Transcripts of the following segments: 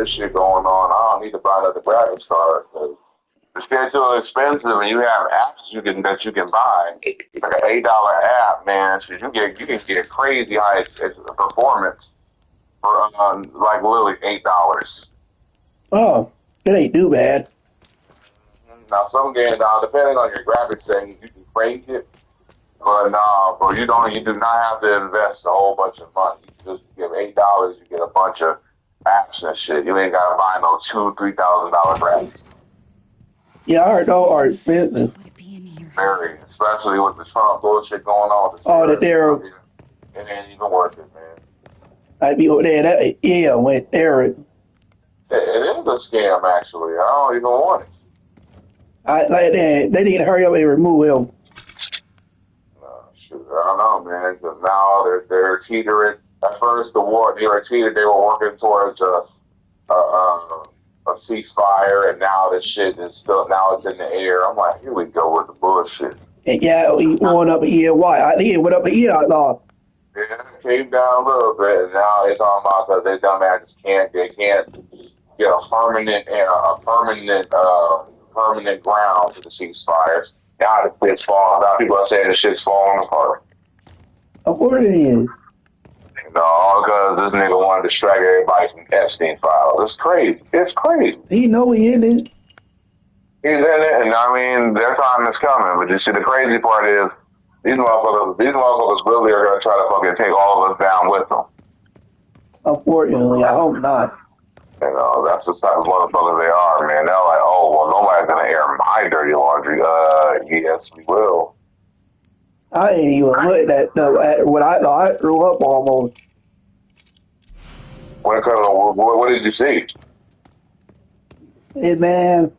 shit going on. I don't need to buy another graphics card. The shit's too expensive, and you have apps that you can buy. Like an $8 app, man. So you can get crazy high performance for like literally $8. Oh, it ain't too bad. Now some games, depending on your graphics settings, you can crank it. But no, bro, you do not have to invest a whole bunch of money. You just give $8, you get a bunch of apps and shit. You ain't gotta buy no $2,000-$3,000 graphics. Yeah, I heard those are expensive. Very, especially with the Trump bullshit going on. With Oh, that they're. it ain't even worth it, man. I'd be over there. That went there. It is a scam, actually. I don't even want it. Like that. They need to hurry up and remove him. Shoot, I don't know, man. Because now they're teetering. At first, they were working towards a ceasefire, and now this shit is now it's in the air. I'm like, here we go with the bullshit. And yeah, he went up a year. Why? I think it went up a year. Yeah, it came down a little bit, and now they're talking about because they dumbasses can't get a permanent ground to the ceasefires. Now the shit's falling. Now people are saying the shit's falling apart. Of course it is. No, all because this nigga wanted to distract everybody from Epstein files. It's crazy. It's crazy. He know he in it. He's in it, and I mean, their time is coming. But you see, the crazy part is these motherfuckers really are going to try to fucking take all of us down with them. Unfortunately, I hope not. You know, that's the type of motherfuckers they are, man. They're like, oh, well, nobody's going to air my dirty laundry. Yes, we will. I ain't even looked at what I grew up almost. What did you see? Hey, man.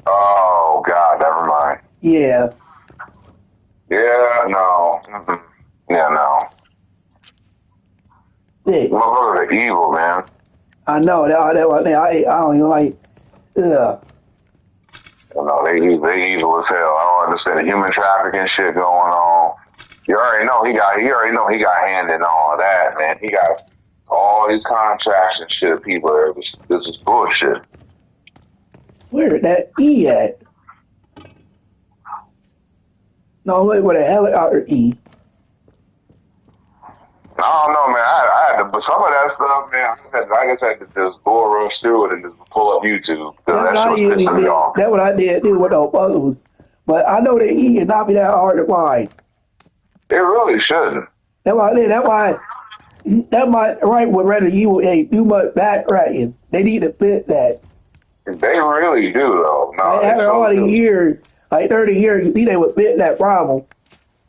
Oh, God, never mind. Yeah. Yeah, no. Mm-hmm. Yeah, no. Yeah. Motherfuckers are evil, man. I know. I don't even like, ugh. No, they evil as hell. I don't understand the human trafficking shit going on. You already know he got hand in all of that, man. He got all these contracts and shit. People are this is bullshit. Where that E at? No, wait, where the helicopter E? I don't know, man. I had to, but some of that stuff, man. I just had to just go rush through it and just pull up YouTube because that shit was pissing me off. That's what I did do with those puzzles. But I know that E is not be that hard to find. It really shouldn't. That's why I did. That might right with rather you ain't too much backtracking. They need to fit that. They really do, though. No, after all these years, like 30 years, you think they would fit that problem?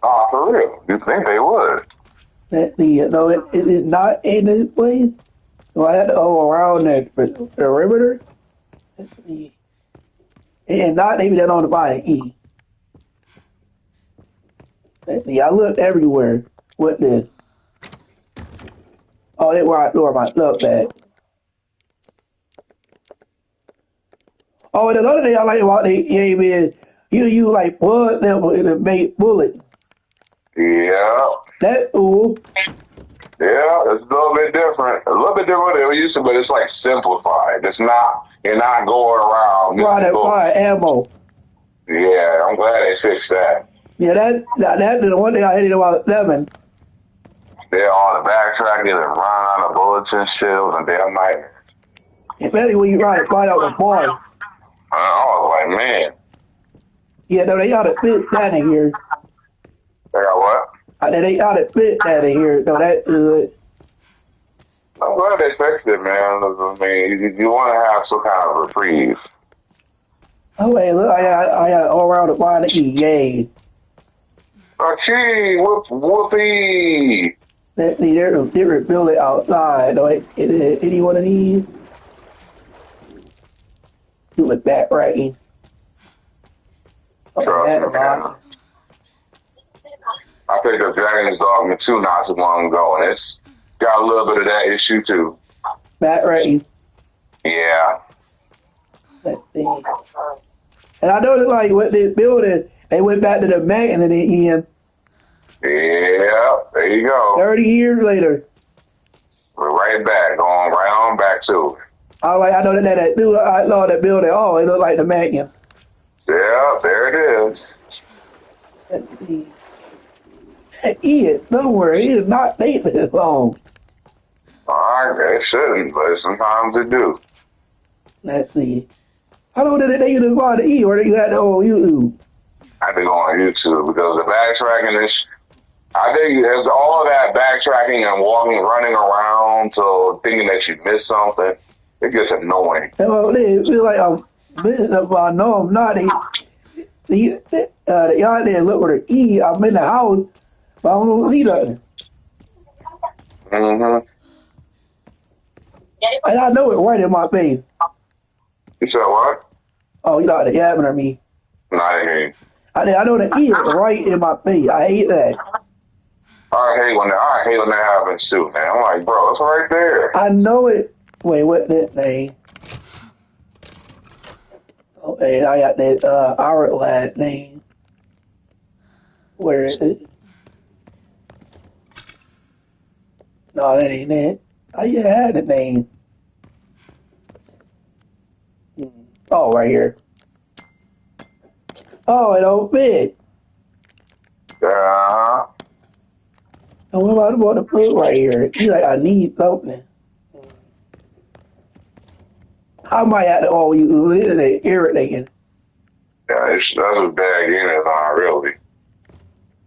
Oh, for real? You think they would? No, it is not in this place. So I had to go around the perimeter. And not even that on the body E. I looked everywhere with this. Oh, that's where I threw my look back. Oh, and another thing I like about the game is you like blood level in a made bullet. Yeah. That's cool. Yeah, it's a little bit different. A little bit different than we used to, but it's like simplified. You're not going around. Right, ammo. Yeah, I'm glad they fixed that. Yeah, that's the one thing I hated about 7. They're on the backtrack, and running out of bullets and shit. It was a damn nightmare. Especially when you try to find out the boy. I was like, man. Yeah, no, they ought to fit that in here. They got what? They ought to fit that in here. No, that's good. I'm glad they fixed it, man. I mean, you want to have some kind of reprieve. Oh, hey, look, I got all around the body. Yay. Oh, gee, whoopee. They're different building outside. No, any one of these? Do it back right. I picked up Dragon's Dogma 2 not so long ago, and it's got a little bit of that issue, too. Back right. Yeah. Let's see. And I noticed, like, what they're building, they went back to the man in the end. Yeah, there you go. 30 years later. We're right back, going right on back to it. I know that dude I saw that building. Oh, it looked like the Mansion. Yeah, there it is. Let's see. That is somewhere. It is not take this long. Alright, it shouldn't, but sometimes it do. Let's see. I know that they used to find the E or you had the old YouTube. I have to go on YouTube because the backtracking is. I think there's all of that backtracking and walking, running around, so thinking that you missed something. It gets annoying. Well, they feel like I'm missing something. I know I'm not. Y'all there look for the E. I'm in the house, but I don't see nothing. Mm-hmm. And I know it right in my face. You said what? Oh, you know, yapping at me. No, I didn't hear you. I know the E is right in my face. I hate that. I hate when that happens too, man. I'm like, bro, it's right there. I know it. Wait, what that name? Okay, I got that hourglass name. Where is it? No, that ain't it. I had the name. Oh, right here. Oh, it don't fit. Uh-huh. And what about the put right here? He's like, I need something. I might have to you irritating. Yeah, that's a bad unit, not really.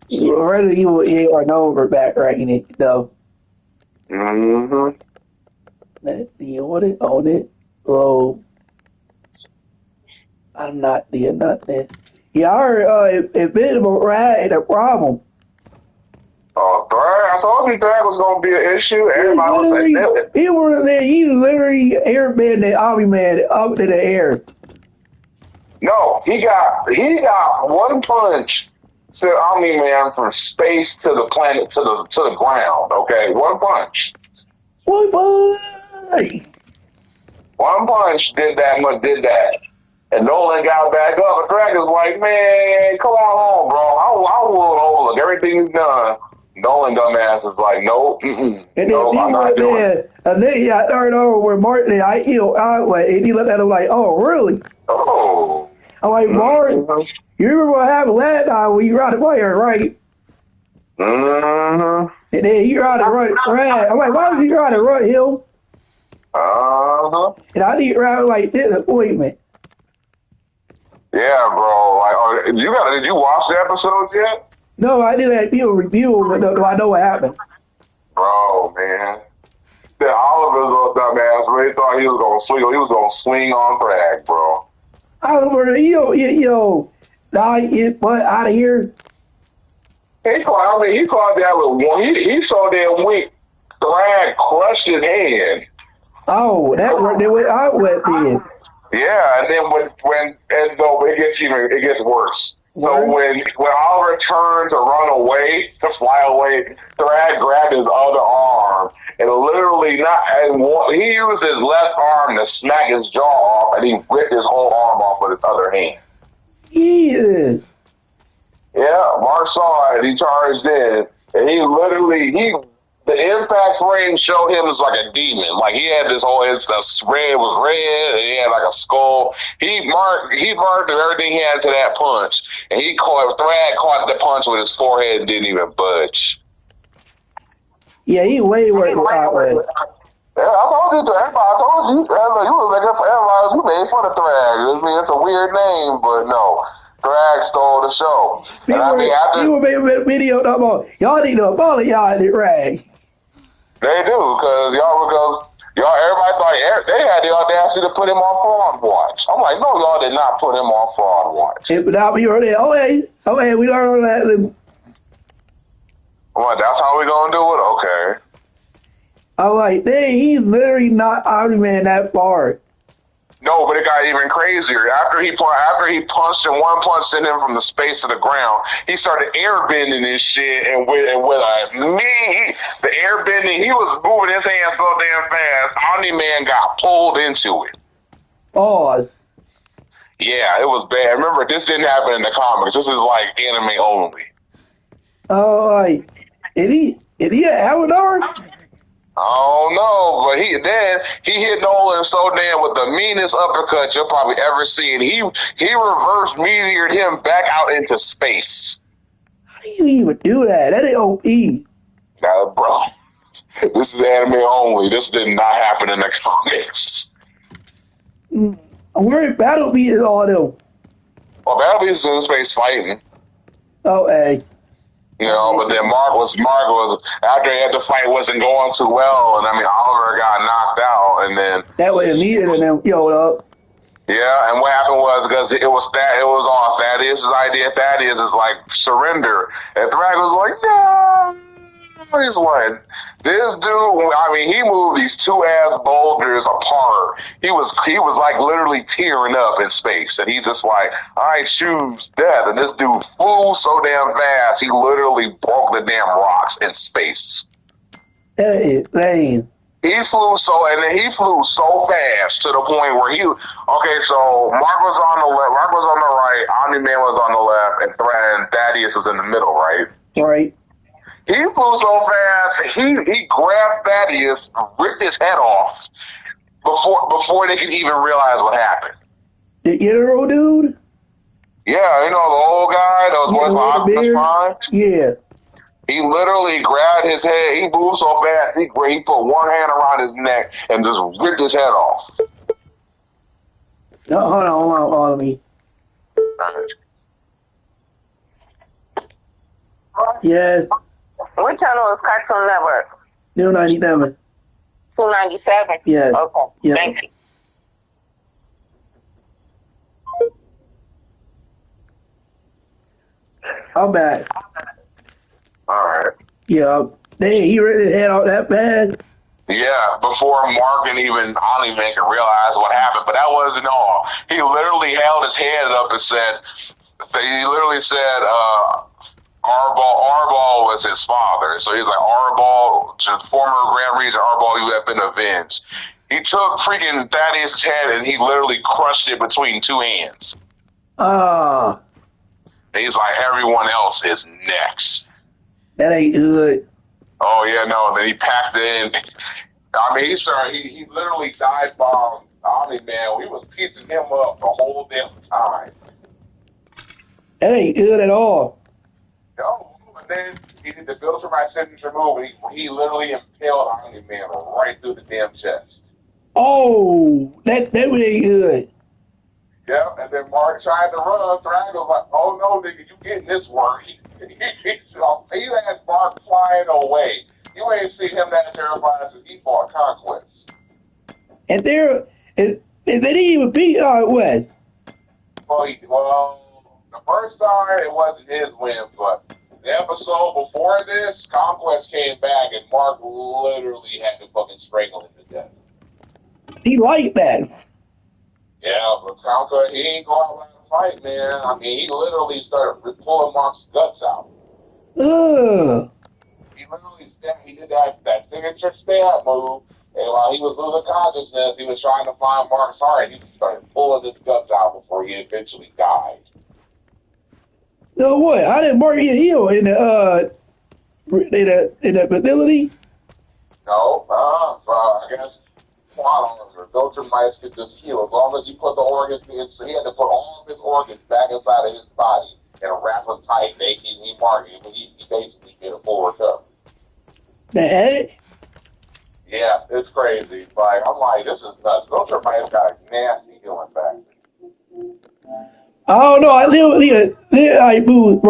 Rather you are known for back racking it, though. Mm-hmm. Let's see, what it on it? Oh, I'm not doing nothing. Yeah, I heard if Visible Rat ain't a problem. Oh, Thrag, I told you Thrag was going to be an issue. Everybody was like, he was there. He literally airbended the Omni-Man up to the air. no, he got one punch to Omni-Man from space to the planet to the ground. Okay, one punch. One punch. One punch did that. And Nolan got back up. And Thrag is like, man, come on home, bro. I will overlook everything you've done. Nolan dumbass is like, no, And then he I'm not went doing there, it. and then he got turned over with Martin. And he looked at him like, oh, really? Oh. I'm like, Martin, you remember what happened last time when you ride the fire, right? Mm-hmm. And then he ride the run. I'm like, why was he ride the run him? Uh-huh. And I need ride like disappointment. Yeah, bro. Like, did you watch the episodes yet? No, I didn't do a review, but do I know what happened? Bro, man. Then Oliver's little dumbass really thought he was gonna swing on Thrag, bro. Oliver, but out of here. He caught that with one. He so damn weak. Thrag crushed his hand. Oh, that worked. They went out with then. Yeah, and then it gets worse. What? So when Oliver turned to run away, to fly away, Thrag grabbed his other arm and literally he used his left arm to smack his jaw off, and he ripped his whole arm off with his other hand. Yeah. Yeah, Mark saw it. He charged in, and the impact frame showed him as like a demon. Like he had this whole his red was red, and he had like a skull. He marked everything he had to that punch, and Thrag caught the punch with his forehead and didn't even budge. Yeah, he way worked out with. Yeah, I told you, you were making for everybody. You made fun of Thrag. I mean, it's a weird name, but no. Thrag stole the show. People making a video talking about y'all need to apologize to Rag. They do, because everybody thought they had the audacity to put him on fraud watch. I'm like, no, y'all did not put him on fraud watch. Now we were there. Okay, we learned that. Well, that's how we gonna do it? Okay. I'm like, dang, he's literally not Omni-Man that far. No, but it got even crazier. After he punched and one punch sent him from the space to the ground, he started airbending this shit, and with the airbending, he was moving his hand so damn fast, Omni-Man got pulled into it. Oh. Yeah, it was bad. Remember, this didn't happen in the comics. This is like anime only. Oh, like, is he an Avatar? I don't know, but he hit Nolan so damn with the meanest uppercut you'll probably ever see. And he reverse meteored him back out into space. How do you even do that? That ain't OE. Now, bro, this is anime only. This did not happen in the comics. I'm worried Battle Beat is all them. Well, Battlebeast's in space fighting. Oh, hey. You know, but then Mark was after he had the fight wasn't going too well, and I mean Oliver got knocked out, and then That was needed and then yo up. yeah, and what happened was because it was all Thaddeus' idea. Thaddeus is like surrender, and Thrag was like no. He's like this dude. I mean, he moved these two ass boulders apart. He was like literally tearing up in space, and he's just like, I choose death. And this dude flew so damn fast, he literally broke the damn rocks in space. That is lame. He flew so fast to the point where so Mark was on the left, Mark was on the right, Omni-Man was on the left, and Thaddeus was in the middle, right? Right. He flew so fast, he grabbed Thaddeus, ripped his head off before they could even realize what happened. The Itero dude? Yeah, you know the old guy that was with Optimus Prime? Yeah. He literally grabbed his head, he moved so fast, he put one hand around his neck and just ripped his head off. No, hold on me. Yes. What channel is Cartoon Network? New 97. 297? Yes. Okay. Yes. Thank you. I'm back. Alright. Yeah. Dang, he ripped his head out that bad. Yeah, before Mark and even Omni-Man could realize what happened, but that wasn't all. He literally held his head up and said, Arbol was his father. So he's like, Arbol, former Grand Regent Arbol, you have been avenged. He took freaking Thaddeus' head and he literally crushed it between two hands. Ah. And he's like, everyone else is next. That ain't good. Oh, yeah, no. Then he packed it in. I mean, he literally dive bombed Omni-Man. We was piecing him up the whole damn time. That ain't good at all. No, but then he did the Bill for my signature move, and he literally impaled Omni-Man right through the damn chest. Oh, that one ain't good. Yeah, and then Mark tried to run. Thrag was like, oh no, nigga, you getting this work. He had Mark flying away. You ain't seen him that terrified since he fought Conquest. And they didn't even beat West. Well, the first time it wasn't his win, but the episode before this, Conquest came back and Mark literally had to fucking strangle him to death. He liked that. Yeah, but Conquest, he ain't go out like a fight, man. I mean, he literally started pulling Mark's guts out. Ugh. He did that signature stab move, and while he was losing consciousness, he was trying to find Mark's heart. He started pulling his guts out before he eventually died. No, what? How did Mark get healed in the facility? No, I guess quantum or Gotra mice could just heal as long as you put the organs. He had to put all of his organs back inside of his body and wrap them tight. He basically did a full recovery. The heck? Yeah, it's crazy. Like I'm like, this is nuts. Gotra mice got a nasty healing factor. I don't know. I live, I move